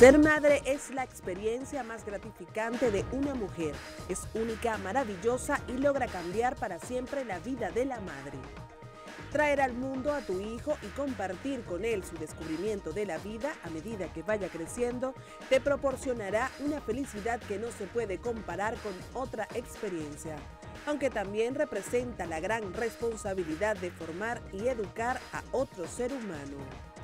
Ser madre es la experiencia más gratificante de una mujer. Es única, maravillosa y logra cambiar para siempre la vida de la madre. Traer al mundo a tu hijo y compartir con él su descubrimiento de la vida a medida que vaya creciendo te proporcionará una felicidad que no se puede comparar con otra experiencia, aunque también representa la gran responsabilidad de formar y educar a otro ser humano.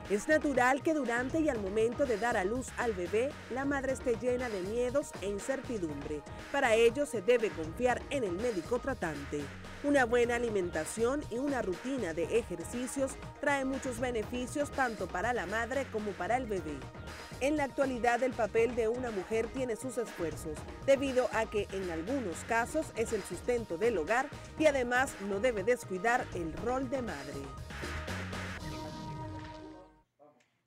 Es natural que durante y al momento de dar a luz al bebé, la madre esté llena de miedos e incertidumbre. Para ello se debe confiar en el médico tratante. Una buena alimentación y una rutina de ejercicios trae muchos beneficios tanto para la madre como para el bebé. En la actualidad el papel de una mujer tiene sus esfuerzos, debido a que en algunos casos es el sustento del hogar y además no debe descuidar el rol de madre.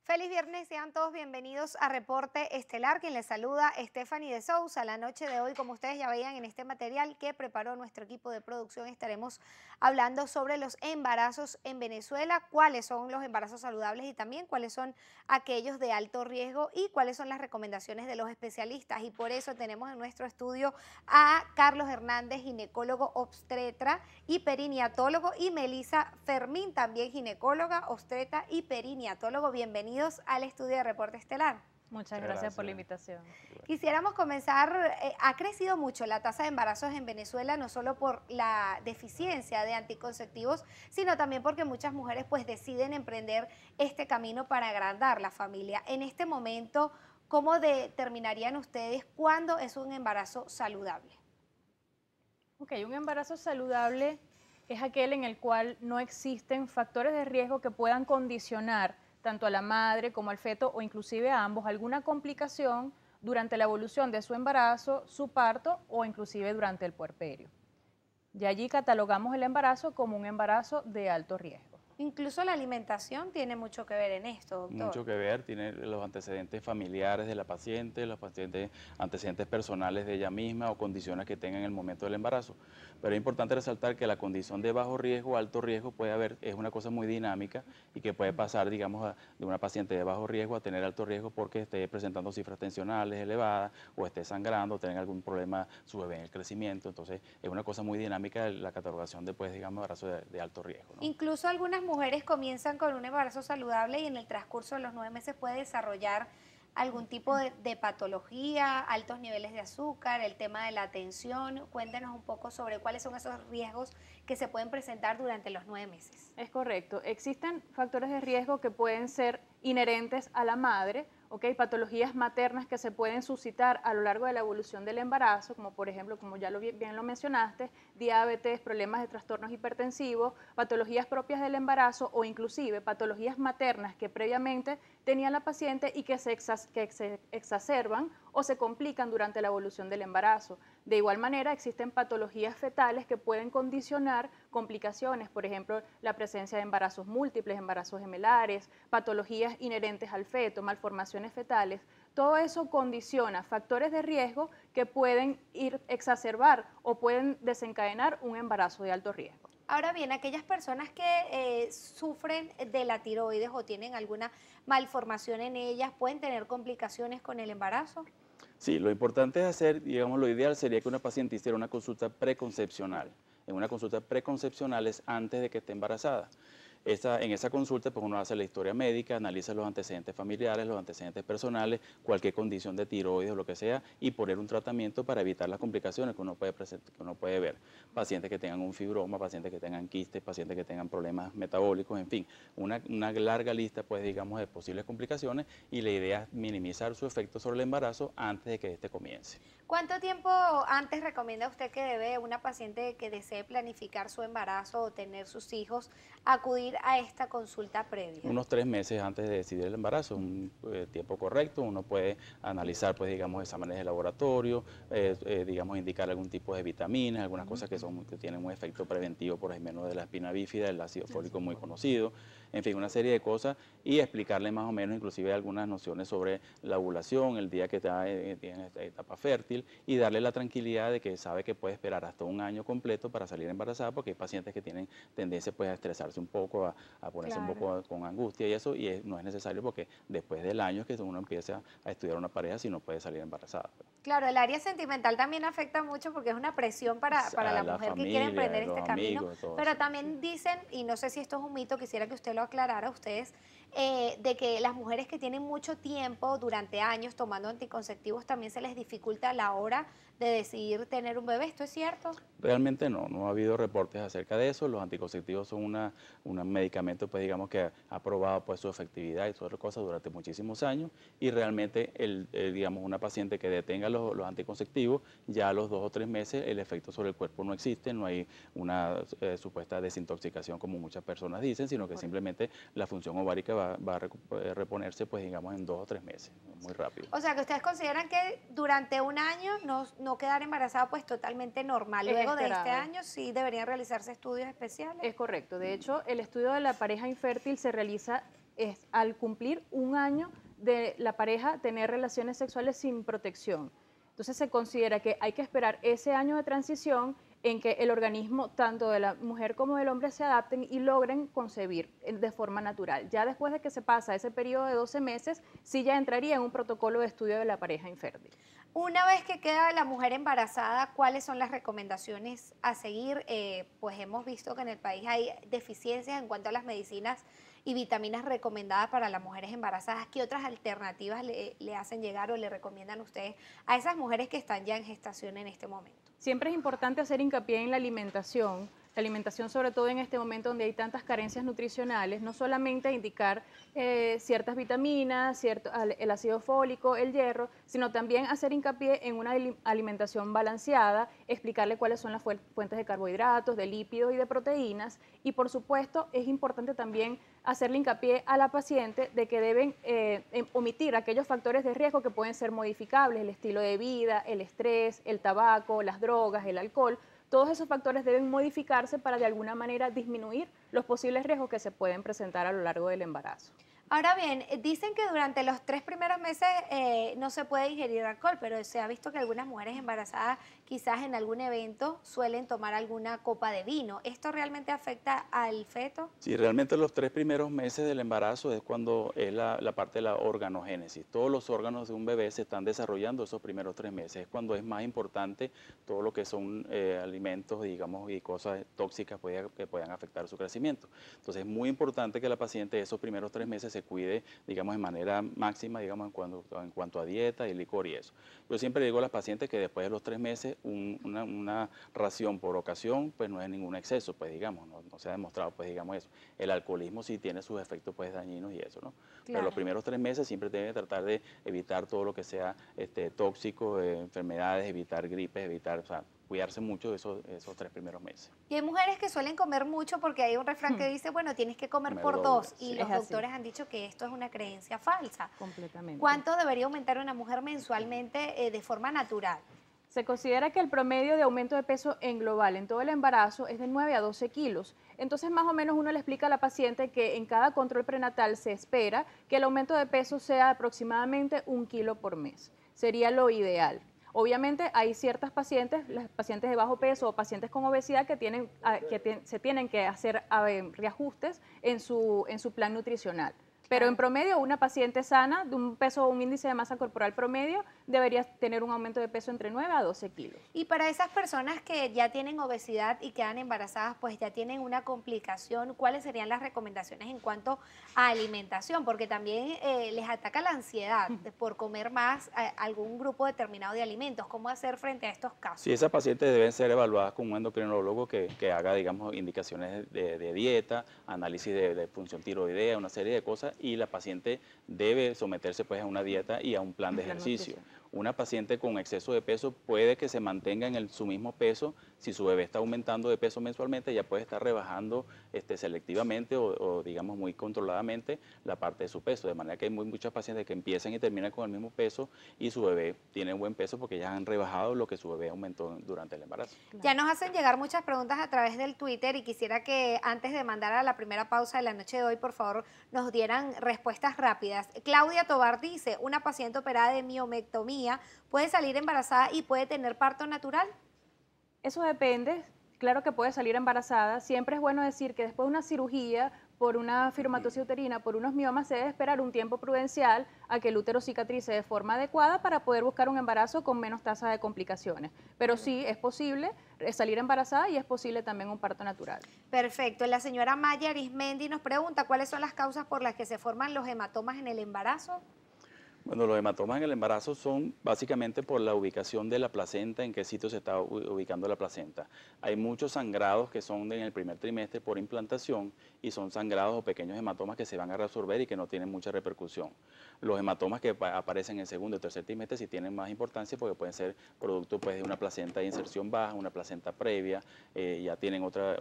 Feliz viernes, sean todos bienvenidos a Reporte Estelar. Quien les saluda, Stephanie de Sousa. La noche de hoy, como ustedes ya veían en este material que preparó nuestro equipo de producción, estaremos hablando sobre los embarazos en Venezuela, cuáles son los embarazos saludables y también cuáles son aquellos de alto riesgo y cuáles son las recomendaciones de los especialistas. Y por eso tenemos en nuestro estudio a Carlos Hernández, ginecólogo obstetra y periniatólogo, y Melissa Fermín, también ginecóloga, obstetra y periniatólogo. Bienvenidos al estudio de Reporte Estelar. Muchas gracias por la invitación. Quisiéramos comenzar, ha crecido mucho la tasa de embarazos en Venezuela, no solo por la deficiencia de anticonceptivos, sino también porque muchas mujeres pues deciden emprender este camino para agrandar la familia. En este momento, ¿cómo determinarían ustedes cuándo es un embarazo saludable? Ok, un embarazo saludable es aquel en el cual no existen factores de riesgo que puedan condicionar tanto a la madre como al feto o inclusive a ambos alguna complicación durante la evolución de su embarazo, su parto o inclusive durante el puerperio. Y allí catalogamos el embarazo como un embarazo de alto riesgo. Incluso la alimentación tiene mucho que ver en esto, doctor. Mucho que ver, tiene los antecedentes familiares de la paciente, los antecedentes personales de ella misma o condiciones que tenga en el momento del embarazo. Pero es importante resaltar que la condición de bajo riesgo o alto riesgo puede haber, es una cosa muy dinámica y que puede pasar, digamos, de una paciente de bajo riesgo a tener alto riesgo porque esté presentando cifras tensionales elevadas o esté sangrando o tenga algún problema su bebé en el crecimiento. Entonces, es una cosa muy dinámica la catalogación de, pues, digamos, embarazo de alto riesgo, ¿no? Incluso algunas mujeres comienzan con un embarazo saludable y en el transcurso de los 9 meses puede desarrollar algún tipo de patología, altos niveles de azúcar, el tema de la tensión. Cuéntenos un poco sobre cuáles son esos riesgos que se pueden presentar durante los 9 meses. Es correcto. Existen factores de riesgo que pueden ser inherentes a la madre, ¿okay? Patologías maternas que se pueden suscitar a lo largo de la evolución del embarazo, como por ejemplo, como ya bien lo mencionaste, diabetes, problemas de trastornos hipertensivos, patologías propias del embarazo o inclusive patologías maternas que previamente tenía la paciente y que se exacerban o se complican durante la evolución del embarazo. De igual manera, existen patologías fetales que pueden condicionar complicaciones, por ejemplo, la presencia de embarazos múltiples, embarazos gemelares, patologías inherentes al feto, malformaciones fetales. Todo eso condiciona factores de riesgo que pueden exacerbar o pueden desencadenar un embarazo de alto riesgo. Ahora bien, aquellas personas que sufren de la tiroides o tienen alguna malformación en ellas, ¿pueden tener complicaciones con el embarazo? Sí, lo importante es hacer, digamos, lo ideal sería que una paciente hiciera una consulta preconcepcional. En una consulta preconcepcional es antes de que esté embarazada. En esa consulta pues uno hace la historia médica, analiza los antecedentes familiares, los antecedentes personales, cualquier condición de tiroides o lo que sea, y poner un tratamiento para evitar las complicaciones que uno puede ver. Pacientes que tengan un fibroma, pacientes que tengan quistes, pacientes que tengan problemas metabólicos, en fin, una larga lista, pues, digamos, de posibles complicaciones, y la idea es minimizar su efecto sobre el embarazo antes de que este comience. ¿Cuánto tiempo antes recomienda usted que debe una paciente que desee planificar su embarazo o tener sus hijos acudir a esta consulta previa? Unos 3 meses antes de decidir el embarazo, un tiempo correcto. Uno puede analizar, pues, digamos, exámenes de laboratorio, digamos, indicar algún tipo de vitaminas, algunas cosas que tienen un efecto preventivo, por ejemplo, de la espina bífida, el ácido fólico muy conocido. en fin, una serie de cosas y explicarle más o menos inclusive algunas nociones sobre la ovulación, el día que está en esta etapa fértil y darle la tranquilidad de que sabe que puede esperar hasta un año completo para salir embarazada, porque hay pacientes que tienen tendencia pues a estresarse un poco, a ponerse un poco con angustia y eso, y no es necesario porque después del año es que uno empieza a estudiar una pareja si no puede salir embarazada. Claro, el área sentimental también afecta mucho porque es una presión para la mujer que quiere emprender este camino, pero también dicen, y no sé si esto es un mito, quisiera que usted lo aclarara a ustedes, de que las mujeres que tienen mucho tiempo durante años tomando anticonceptivos también se les dificulta a la hora de decidir tener un bebé. ¿Esto es cierto? Realmente no ha habido reportes acerca de eso. Los anticonceptivos son un medicamento, pues digamos que ha probado pues su efectividad y todas otras cosas durante muchísimos años y realmente digamos una paciente que detenga los anticonceptivos, ya a los 2 o 3 meses el efecto sobre el cuerpo no existe, no hay una supuesta desintoxicación como muchas personas dicen, sino que simplemente la función ovárica va a reponerse pues digamos en 2 o 3 meses, muy rápido. O sea que ustedes consideran que durante un año no quedar embarazada pues totalmente normal. Luego de este año sí deberían realizarse estudios especiales. Es correcto. De hecho, el estudio de la pareja infértil se realiza al cumplir un año de la pareja tener relaciones sexuales sin protección. Entonces se considera que hay que esperar ese año de transición en que el organismo tanto de la mujer como del hombre se adapten y logren concebir de forma natural. Ya después de que se pasa ese periodo de 12 meses, sí ya entraría en un protocolo de estudio de la pareja infértil. Una vez que queda la mujer embarazada, ¿cuáles son las recomendaciones a seguir? Pues hemos visto que en el país hay deficiencias en cuanto a las medicinas y vitaminas recomendadas para las mujeres embarazadas. ¿Qué otras alternativas le hacen llegar o le recomiendan ustedes a esas mujeres que están ya en gestación en este momento? Siempre es importante hacer hincapié en la alimentación sobre todo en este momento donde hay tantas carencias nutricionales, no solamente indicar ciertas vitaminas, el ácido fólico, el hierro, sino también hacer hincapié en una alimentación balanceada, explicarle cuáles son las fuentes de carbohidratos, de lípidos y de proteínas, y por supuesto es importante también hacerle hincapié a la paciente de que deben omitir aquellos factores de riesgo que pueden ser modificables, el estilo de vida, el estrés, el tabaco, las drogas, el alcohol. Todos esos factores deben modificarse para de alguna manera disminuir los posibles riesgos que se pueden presentar a lo largo del embarazo. Ahora bien, dicen que durante los 3 primeros meses no se puede ingerir alcohol, pero se ha visto que algunas mujeres embarazadas quizás en algún evento suelen tomar alguna copa de vino. ¿Esto realmente afecta al feto? Sí, realmente los 3 primeros meses del embarazo es cuando es la parte de la organogénesis. Todos los órganos de un bebé se están desarrollando esos primeros 3 meses. Es cuando es más importante todo lo que son alimentos, digamos, y cosas tóxicas que puedan afectar su crecimiento. Entonces es muy importante que la paciente esos primeros 3 meses se cuide, digamos, de manera máxima, digamos, en cuanto a dieta y licor y eso. Yo siempre digo a las pacientes que después de los 3 meses una ración por ocasión, pues no es ningún exceso, pues digamos, no se ha demostrado, pues digamos eso. El alcoholismo sí tiene sus efectos pues dañinos y eso, ¿no? Claro. Pero los primeros 3 meses siempre debe tratar de evitar todo lo que sea tóxico, enfermedades, evitar gripes, evitar, o sea, cuidarse mucho de esos 3 primeros meses. Y hay mujeres que suelen comer mucho porque hay un refrán que dice, bueno, tienes que comer por dos. Y los doctores han dicho que esto es una creencia falsa. Completamente. ¿Cuánto debería aumentar una mujer mensualmente de forma natural? Se considera que el promedio de aumento de peso en global en todo el embarazo es de 9 a 12 kilos. Entonces, más o menos uno le explica a la paciente que en cada control prenatal se espera que el aumento de peso sea aproximadamente 1 kilo por mes. Sería lo ideal. Obviamente hay ciertas pacientes, las pacientes de bajo peso o pacientes con obesidad que se tienen que hacer reajustes en su plan nutricional. Pero en promedio, una paciente sana, de un peso o un índice de masa corporal promedio, debería tener un aumento de peso entre 9 a 12 kilos. Y para esas personas que ya tienen obesidad y quedan embarazadas, pues ya tienen una complicación, ¿cuáles serían las recomendaciones en cuanto a alimentación? Porque también les ataca la ansiedad por comer más algún grupo determinado de alimentos. ¿Cómo hacer frente a estos casos? Sí, esas pacientes deben ser evaluadas con un endocrinólogo que haga, digamos, indicaciones de dieta, análisis de función tiroidea, una serie de cosas, y la paciente debe someterse pues a una dieta y a un plan de ejercicio. Una paciente con exceso de peso puede que se mantenga en su mismo peso. Si su bebé está aumentando de peso mensualmente, ya puede estar rebajando selectivamente o digamos muy controladamente la parte de su peso. De manera que hay muchas pacientes que empiezan y terminan con el mismo peso y su bebé tiene buen peso porque ya han rebajado lo que su bebé aumentó durante el embarazo. Ya nos hacen llegar muchas preguntas a través del Twitter y quisiera que antes de mandar a la primera pausa de la noche de hoy, por favor, nos dieran respuestas rápidas. Claudia Tobar dice, una paciente operada de miomectomía puede salir embarazada y puede tener parto natural. Eso depende, claro que puede salir embarazada. Siempre es bueno decir que después de una cirugía por una fibromatosis uterina, por unos miomas, se debe esperar un tiempo prudencial a que el útero cicatrice de forma adecuada para poder buscar un embarazo con menos tasa de complicaciones. Pero sí, es posible salir embarazada y es posible también un parto natural. Perfecto. La señora Maya Arismendi nos pregunta cuáles son las causas por las que se forman los hematomas en el embarazo. Bueno, los hematomas en el embarazo son básicamente por la ubicación de la placenta, en qué sitio se está ubicando la placenta. Hay muchos sangrados que son en el primer trimestre por implantación y son sangrados o pequeños hematomas que se van a resolver y que no tienen mucha repercusión. Los hematomas que aparecen en el segundo y tercer trimestre sí tienen más importancia porque pueden ser producto pues, de una placenta de inserción baja, una placenta previa, ya tienen otra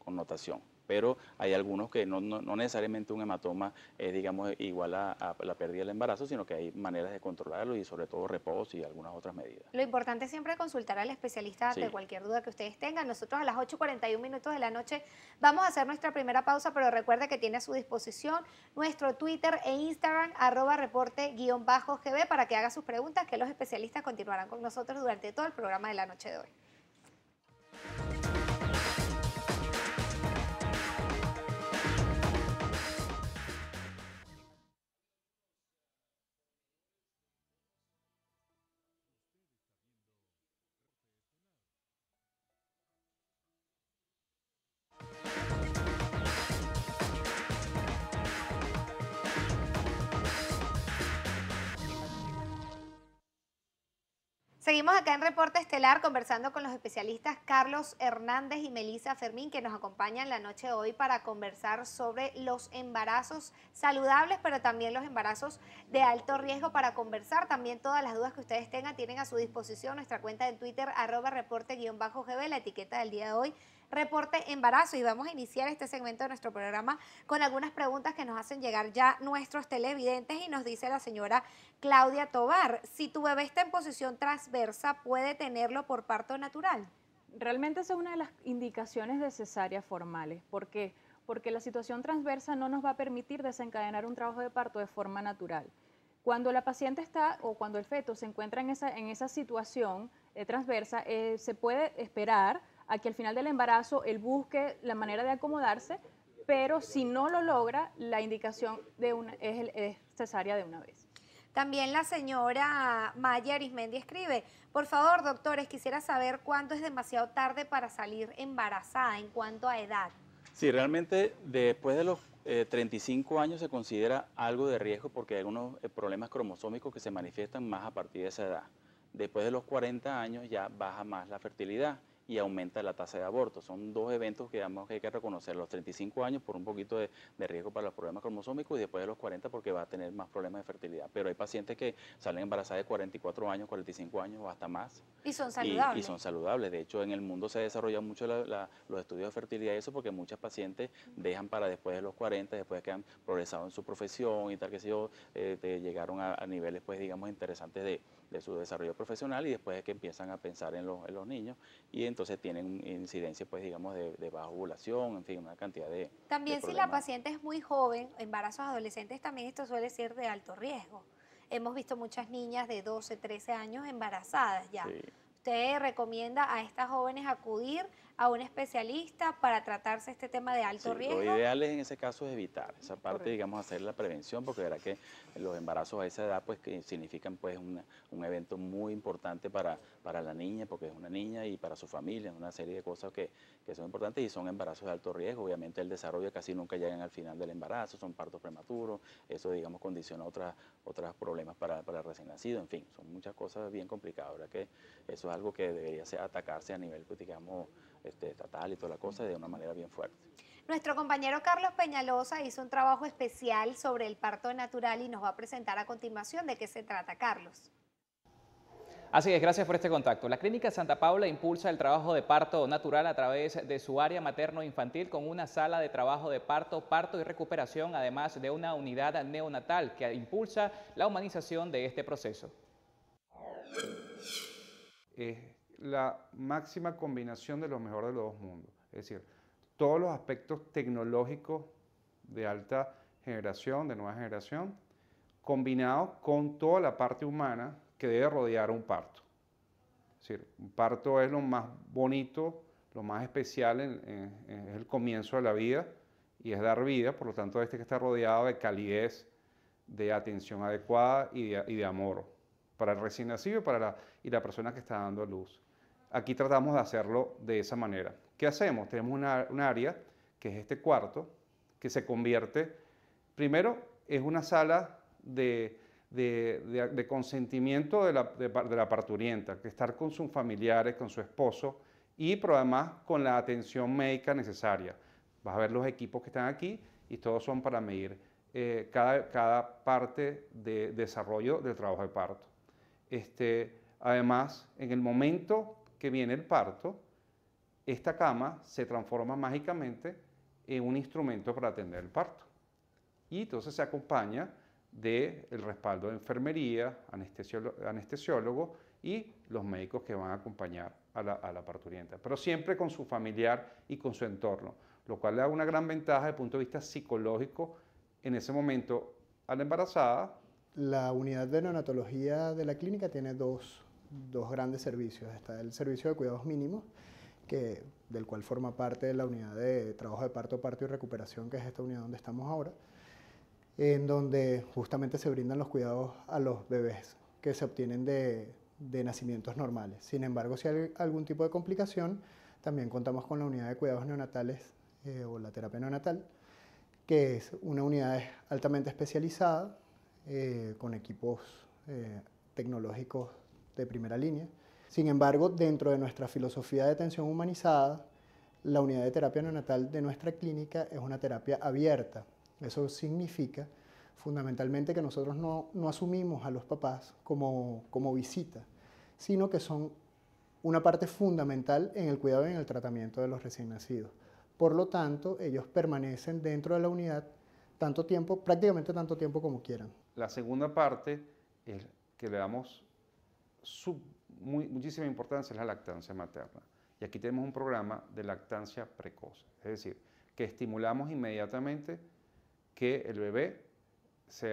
connotación. Pero hay algunos que no necesariamente un hematoma es, digamos, igual a la pérdida del embarazo, sino que hay maneras de controlarlo y sobre todo reposo y algunas otras medidas. Lo importante es siempre consultar al especialista ante cualquier duda que ustedes tengan. Nosotros a las 8:41 de la noche vamos a hacer nuestra primera pausa, pero recuerde que tiene a su disposición nuestro Twitter e Instagram, @reporte_gb, para que haga sus preguntas, que los especialistas continuarán con nosotros durante todo el programa de la noche de hoy. Seguimos acá en Reporte Estelar conversando con los especialistas Carlos Hernández y Melissa Fermín, que nos acompañan la noche de hoy para conversar sobre los embarazos saludables, pero también los embarazos de alto riesgo. Para conversar también todas las dudas que ustedes tengan, tienen a su disposición nuestra cuenta en Twitter, @reporte_gb, la etiqueta del día de hoy, Reporte Embarazo. Y vamos a iniciar este segmento de nuestro programa con algunas preguntas que nos hacen llegar ya nuestros televidentes, y nos dice la señora Claudia Tobar, si tu bebé está en posición transversa, ¿puede tenerlo por parto natural? Realmente esa es una de las indicaciones de cesárea formales. ¿Por qué? Porque la situación transversa no nos va a permitir desencadenar un trabajo de parto de forma natural. Cuando la paciente está o cuando el feto se encuentra en esa situación transversa, se puede esperar a que al final del embarazo él busque la manera de acomodarse, pero si no lo logra, la indicación es cesárea de una vez. También la señora Maya Arismendi escribe, por favor, doctores, quisiera saber cuándo es demasiado tarde para salir embarazada en cuanto a edad. Sí, realmente después de los 35 años se considera algo de riesgo porque hay algunos problemas cromosómicos que se manifiestan más a partir de esa edad. Después de los 40 años ya baja más la fertilidad y aumenta la tasa de aborto. Son dos eventos que, digamos, que hay que reconocer. Los 35 años por un poquito de riesgo para los problemas cromosómicos y después de los 40 porque va a tener más problemas de fertilidad. Pero hay pacientes que salen embarazadas de 44 años, 45 años o hasta más. Y son saludables. Y son saludables. De hecho, en el mundo se ha desarrollado mucho los estudios de fertilidad y eso porque muchas pacientes dejan para después de los 40, después de que han progresado en su profesión y tal, que sé yo, llegaron a niveles, pues, digamos, interesantes de su desarrollo profesional y después de que empiezan a pensar en los niños y entonces tienen incidencia, pues, digamos, de baja ovulación, en fin, una cantidad de También de si la paciente es muy joven, embarazos adolescentes, también esto suele ser de alto riesgo. Hemos visto muchas niñas de 12, 13 años embarazadas ya. Sí. ¿Usted recomienda a estas jóvenes acudir a un especialista para tratarse este tema de alto riesgo? Lo ideal es en ese caso es evitar esa parte, Correcto. digamos, hacer la prevención, porque verá que los embarazos a esa edad pues que significan pues un evento muy importante para la niña, porque es una niña y para su familia, una serie de cosas que son importantes y son embarazos de alto riesgo. Obviamente el desarrollo casi nunca llegan al final del embarazo, son partos prematuros, eso digamos condiciona otros problemas para el recién nacido, en fin, son muchas cosas bien complicadas, ¿verdad? Que eso es algo que debería atacarse a nivel, pues, digamos, estatal y toda la cosa de una manera bien fuerte. Nuestro compañero Carlos Peñalosa hizo un trabajo especial sobre el parto natural y nos va a presentar a continuación de qué se trata, Carlos. Así es, gracias por este contacto. La Clínica Santa Paula impulsa el trabajo de parto natural a través de su área materno-infantil con una sala de trabajo de parto, parto y recuperación, además de una unidad neonatal que impulsa la humanización de este proceso. Es la máxima combinación de lo mejor de los dos mundos. Es decir, todos los aspectos tecnológicos de alta generación, de nueva generación, combinados con toda la parte humana que debe rodear un parto. Es decir, un parto es lo más bonito, lo más especial, es el comienzo de la vida y es dar vida, por lo tanto que está rodeado de calidez, de atención adecuada y de amor para el recién nacido y la persona que está dando luz. Aquí tratamos de hacerlo de esa manera. ¿Qué hacemos? Tenemos un área, que es este cuarto, que se convierte, primero, es una sala de consentimiento de la parturienta, que estar con sus familiares, con su esposo, pero además con la atención médica necesaria. Vas a ver los equipos que están aquí y todos son para medir cada parte de desarrollo del trabajo de parto. Además, en el momento que viene el parto, esta cama se transforma mágicamente en un instrumento para atender el parto. Y entonces se acompaña del respaldo de enfermería, anestesiólogo y los médicos que van a acompañar a la parturienta, pero siempre con su familiar y con su entorno, lo cual le da una gran ventaja desde el punto de vista psicológico en ese momento a la embarazada. La unidad de neonatología de la clínica tiene dos grandes servicios. Está el servicio de cuidados mínimos, del cual forma parte de la unidad de trabajo de parto, parto y recuperación, que es esta unidad donde estamos ahora, en donde justamente se brindan los cuidados a los bebés que se obtienen de nacimientos normales. Sin embargo, si hay algún tipo de complicación, también contamos con la unidad de cuidados neonatales o la terapia neonatal, que es una unidad altamente especializada con equipos tecnológicos de primera línea. Sin embargo, dentro de nuestra filosofía de atención humanizada, la unidad de terapia neonatal de nuestra clínica es una terapia abierta. Eso significa fundamentalmente que nosotros no asumimos a los papás como visita, sino que son una parte fundamental en el cuidado y en el tratamiento de los recién nacidos. Por lo tanto, ellos permanecen dentro de la unidad tanto tiempo, prácticamente tanto tiempo como quieran. La segunda parte es que le damos muchísima importancia a la lactancia materna. Y aquí tenemos un programa de lactancia precoz, es decir, que estimulamos inmediatamente que el bebé se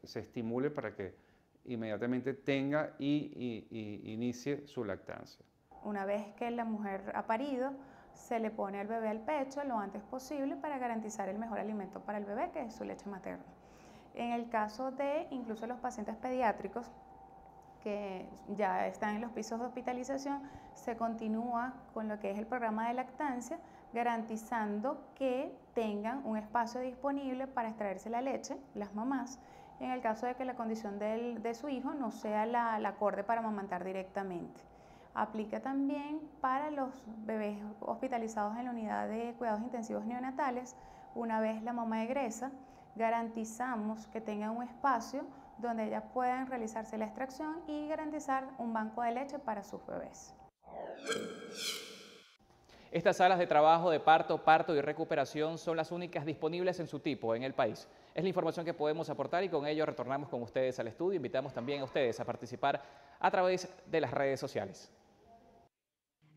estimule para que inmediatamente tenga y inicie su lactancia. Una vez que la mujer ha parido, se le pone al bebé al pecho lo antes posible para garantizar el mejor alimento para el bebé, que es su leche materna. En el caso de incluso los pacientes pediátricos que ya están en los pisos de hospitalización, se continúa con lo que es el programa de lactancia, garantizando que tengan un espacio disponible para extraerse la leche, las mamás, en el caso de que la condición de su hijo no sea la acorde para amamantar directamente. Aplica también para los bebés hospitalizados en la unidad de cuidados intensivos neonatales. Una vez la mamá egresa, garantizamos que tengan un espacio donde ellas puedan realizarse la extracción y garantizar un banco de leche para sus bebés. Estas salas de trabajo de parto, parto y recuperación son las únicas disponibles en su tipo en el país. Es la información que podemos aportar y con ello retornamos con ustedes al estudio. Invitamos también a ustedes a participar a través de las redes sociales.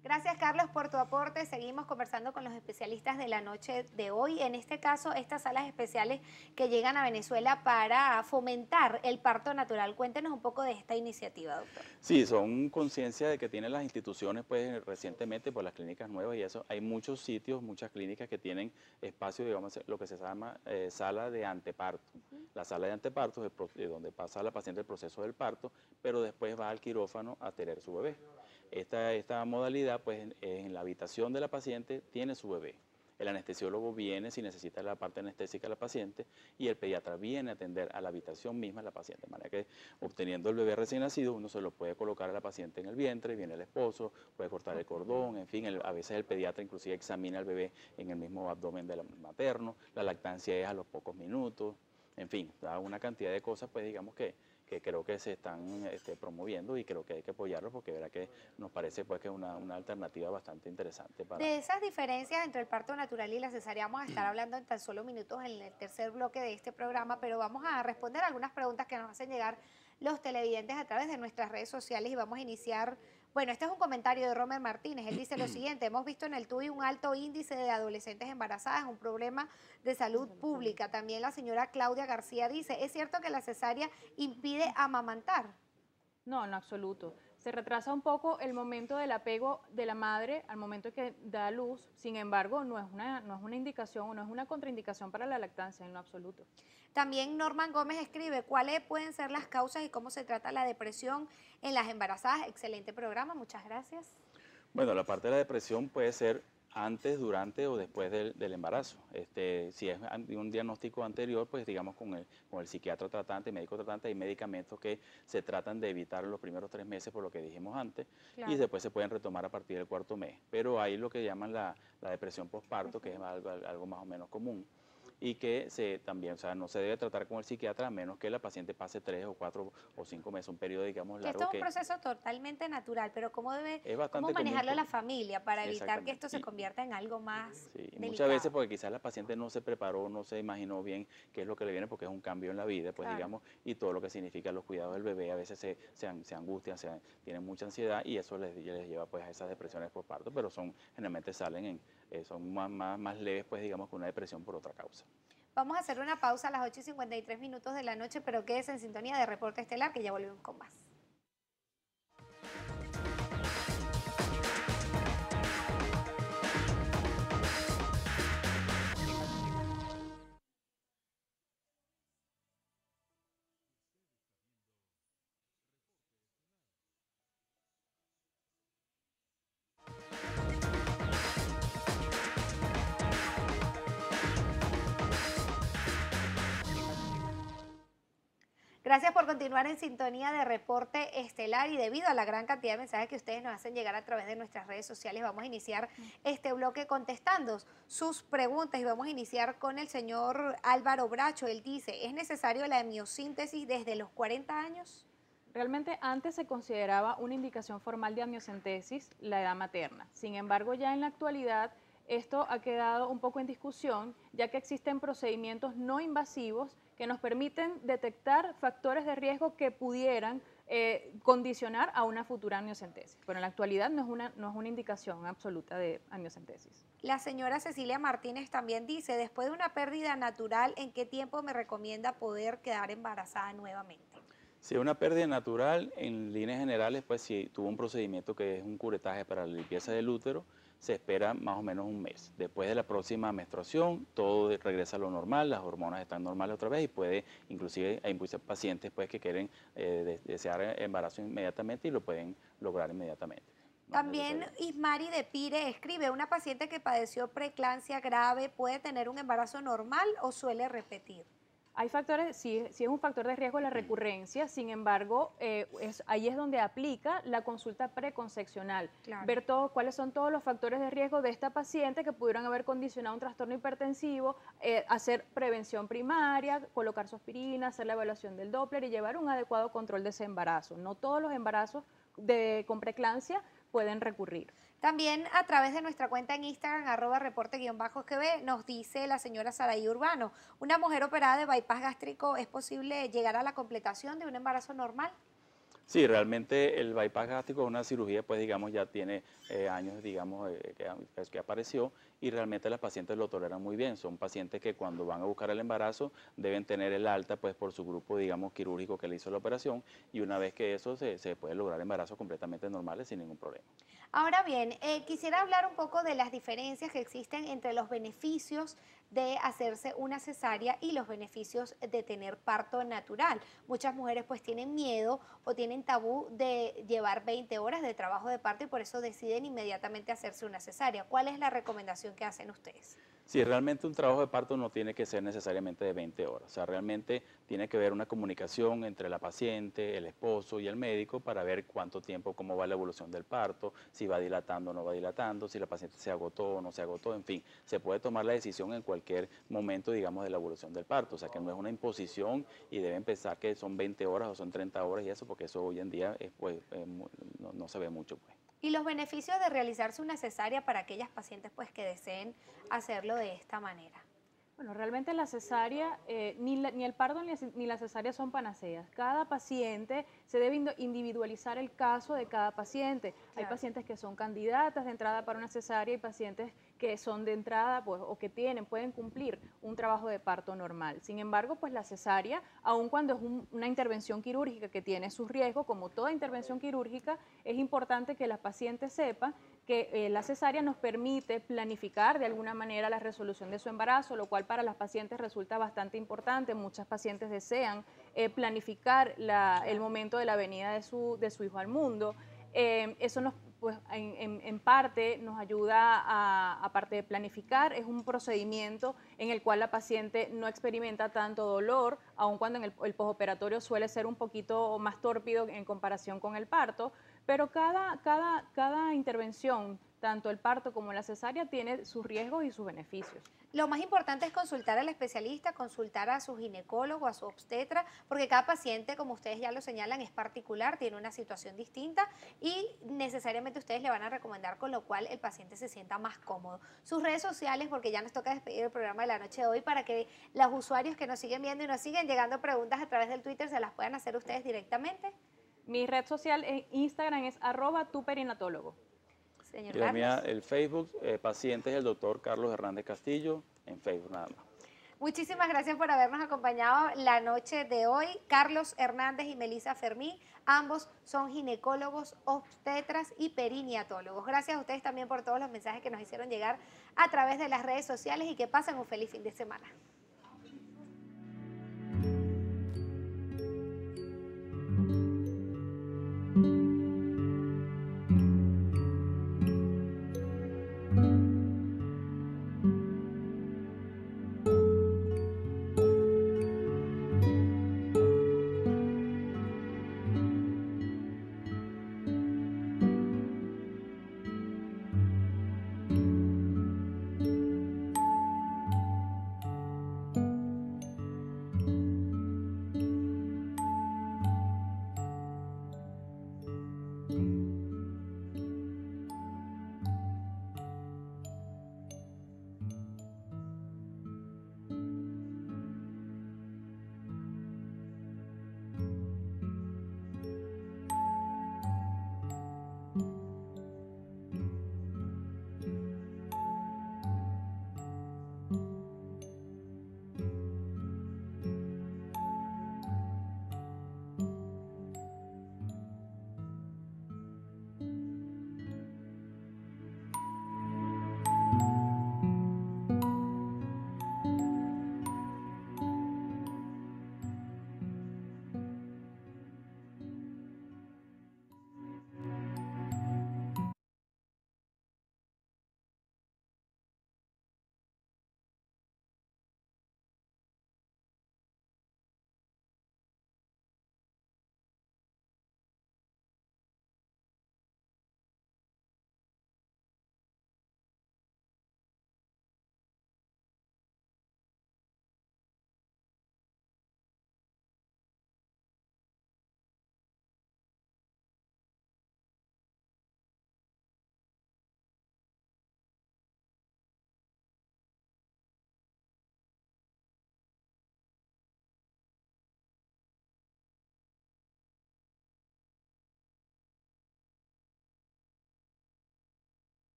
Gracias, Carlos, por tu aporte. Seguimos conversando con los especialistas de la noche de hoy. En este caso, estas salas especiales que llegan a Venezuela para fomentar el parto natural. Cuéntenos un poco de esta iniciativa, doctor. Sí, son conciencia de que tienen las instituciones, pues recientemente por las clínicas nuevas y eso. Hay muchos sitios, muchas clínicas que tienen espacio, digamos, lo que se llama sala de anteparto. La sala de anteparto es donde pasa la paciente el proceso del parto, pero después va al quirófano a tener su bebé. Esta modalidad, pues en la habitación de la paciente tiene su bebé. el anestesiólogo viene si necesita la parte anestésica de la paciente y el pediatra viene a atender a la habitación misma de la paciente. De manera que obteniendo el bebé recién nacido, uno se lo puede colocar a la paciente en el vientre, viene el esposo, puede cortar el cordón, en fin, a veces el pediatra inclusive examina al bebé en el mismo abdomen del materno, la lactancia es a los pocos minutos, en fin, da una cantidad de cosas, pues digamos que creo que se están promoviendo y creo que hay que apoyarlo porque verá que nos parece pues que es una alternativa bastante interesante para... De esas diferencias entre el parto natural y la cesárea vamos a estar hablando en tan solo minutos en el tercer bloque de este programa, pero vamos a responder algunas preguntas que nos hacen llegar los televidentes a través de nuestras redes sociales y vamos a iniciar. Bueno, este es un comentario de Romer Martínez. Él dice lo siguiente: hemos visto en el TUI un alto índice de adolescentes embarazadas, un problema de salud pública. También la señora Claudia García dice, ¿es cierto que la cesárea impide amamantar? No, en absoluto. Se retrasa un poco el momento del apego de la madre al momento que da a luz. Sin embargo, no es una indicación o no es una contraindicación para la lactancia en lo absoluto. También Norman Gómez escribe, ¿cuáles pueden ser las causas y cómo se trata la depresión en las embarazadas? Excelente programa, muchas gracias. Bueno, la parte de la depresión puede ser antes, durante o después del embarazo. Si es un diagnóstico anterior, pues digamos con el psiquiatra tratante, médico tratante, hay medicamentos que se tratan de evitar los primeros 3 meses por lo que dijimos antes, claro, y después se pueden retomar a partir del 4.º mes. Pero hay lo que llaman la depresión postparto, que es algo más o menos común, y que también, o sea, no se debe tratar con el psiquiatra a menos que la paciente pase 3 o 4 o 5 meses, un periodo, digamos, largo. Esto es un proceso totalmente natural, pero ¿cómo manejarlo la familia para evitar que esto se convierta en algo más delicado? Muchas veces porque quizás la paciente no se preparó, no se imaginó bien qué es lo que le viene, porque es un cambio en la vida, pues claro, digamos, y todo lo que significa los cuidados del bebé, a veces se angustian, tienen mucha ansiedad y eso les lleva pues a esas depresiones por parto, pero generalmente salen son más leves, pues digamos, que una depresión por otra causa. Vamos a hacer una pausa a las 8:53 minutos de la noche, pero quédese en sintonía de Reporte Estelar, que ya volvemos con más. Gracias por continuar en sintonía de Reporte Estelar y debido a la gran cantidad de mensajes que ustedes nos hacen llegar a través de nuestras redes sociales, vamos a iniciar este bloque contestando sus preguntas y vamos a iniciar con el señor Álvaro Bracho. Él dice, ¿es necesario la amniosíntesis desde los 40 años? Realmente antes se consideraba una indicación formal de amniocentesis la edad materna. Sin embargo, ya en la actualidad esto ha quedado un poco en discusión, ya que existen procedimientos no invasivos que nos permiten detectar factores de riesgo que pudieran condicionar a una futura amniocentesis. Pero en la actualidad no es una indicación absoluta de amniocentesis. La señora Cecilia Martínez también dice, después de una pérdida natural, ¿en qué tiempo me recomienda poder quedar embarazada nuevamente? Si es una pérdida natural, en líneas generales, pues si tuvo un procedimiento que es un curetaje para la limpieza del útero, se espera más o menos un mes. Después de la próxima menstruación, todo regresa a lo normal, las hormonas están normales otra vez y inclusive hay muchos pacientes pues, que quieren desear embarazo inmediatamente y lo pueden lograr inmediatamente. También Ismari de Pire escribe, ¿una paciente que padeció preeclampsia grave puede tener un embarazo normal o suele repetir? Hay factores, sí es un factor de riesgo la recurrencia, sin embargo, ahí es donde aplica la consulta preconcepcional. Claro. Ver cuáles son todos los factores de riesgo de esta paciente que pudieran haber condicionado un trastorno hipertensivo, hacer prevención primaria, colocar su aspirina, hacer la evaluación del Doppler y llevar un adecuado control de ese embarazo. No todos los embarazos con preeclampsia pueden recurrir. También a través de nuestra cuenta en Instagram, @reporte_GB, nos dice la señora Saraí Urbano, ¿una mujer operada de bypass gástrico es posible llegar a la completación de un embarazo normal? Sí, realmente el bypass gástrico es una cirugía, pues digamos, ya tiene años, digamos, que apareció y realmente las pacientes lo toleran muy bien. Son pacientes que cuando van a buscar el embarazo deben tener el alta, pues por su grupo, digamos, quirúrgico que le hizo la operación y una vez que eso se puede lograr embarazos completamente normales sin ningún problema. Ahora bien, quisiera hablar un poco de las diferencias que existen entre los beneficios de hacerse una cesárea y los beneficios de tener parto natural. Muchas mujeres pues tienen miedo o tienen tabú de llevar 20 horas de trabajo de parto y por eso deciden inmediatamente hacerse una cesárea. ¿Cuál es la recomendación intervención que hacen ustedes. Sí, realmente un trabajo de parto no tiene que ser necesariamente de 20 horas, o sea, realmente tiene que haber una comunicación entre la paciente, el esposo y el médico para ver cuánto tiempo, cómo va la evolución del parto, si va dilatando o no va dilatando, si la paciente se agotó o no se agotó, en fin, se puede tomar la decisión en cualquier momento, digamos, de la evolución del parto, o sea, que no es una imposición y deben pensar que son 20 horas o son 30 horas y eso, porque eso hoy en día no se ve mucho, pues. Y los beneficios de realizarse una cesárea para aquellas pacientes pues que deseen hacerlo de esta manera. Bueno, realmente la cesárea, ni el parto ni la cesárea son panaceas. Cada paciente se debe individualizar el caso de cada paciente. Claro. Hay pacientes que son candidatas de entrada para una cesárea y pacientes que son de entrada pues, o que pueden cumplir un trabajo de parto normal. Sin embargo, pues la cesárea, aun cuando es una intervención quirúrgica que tiene sus riesgos, como toda intervención quirúrgica, es importante que la paciente sepa que la cesárea nos permite planificar de alguna manera la resolución de su embarazo, lo cual para las pacientes resulta bastante importante. Muchas pacientes desean planificar el momento de la venida de su hijo al mundo. Eso nos, pues, en parte nos ayuda aparte de planificar, es un procedimiento en el cual la paciente no experimenta tanto dolor, aun cuando en el postoperatorio suele ser un poquito más tórpido en comparación con el parto, pero cada intervención, tanto el parto como la cesárea, tiene sus riesgos y sus beneficios. Lo más importante es consultar al especialista, consultar a su ginecólogo, a su obstetra, porque cada paciente, como ustedes ya lo señalan, es particular, tiene una situación distinta y necesariamente ustedes le van a recomendar con lo cual el paciente se sienta más cómodo. Sus redes sociales, porque ya nos toca despedir el programa de la noche de hoy, para que los usuarios que nos siguen viendo y nos siguen llegando preguntas a través del Twitter se las puedan hacer ustedes directamente. Mi red social en Instagram es @tuperinatologo. Señor Y la Carlos. mía, el Facebook, pacientes del doctor Carlos Hernández Castillo, en Facebook nada más. Muchísimas gracias por habernos acompañado la noche de hoy. Carlos Hernández y Melissa Fermín, ambos son ginecólogos, obstetras y periniatólogos. Gracias a ustedes también por todos los mensajes que nos hicieron llegar a través de las redes sociales y que pasen un feliz fin de semana.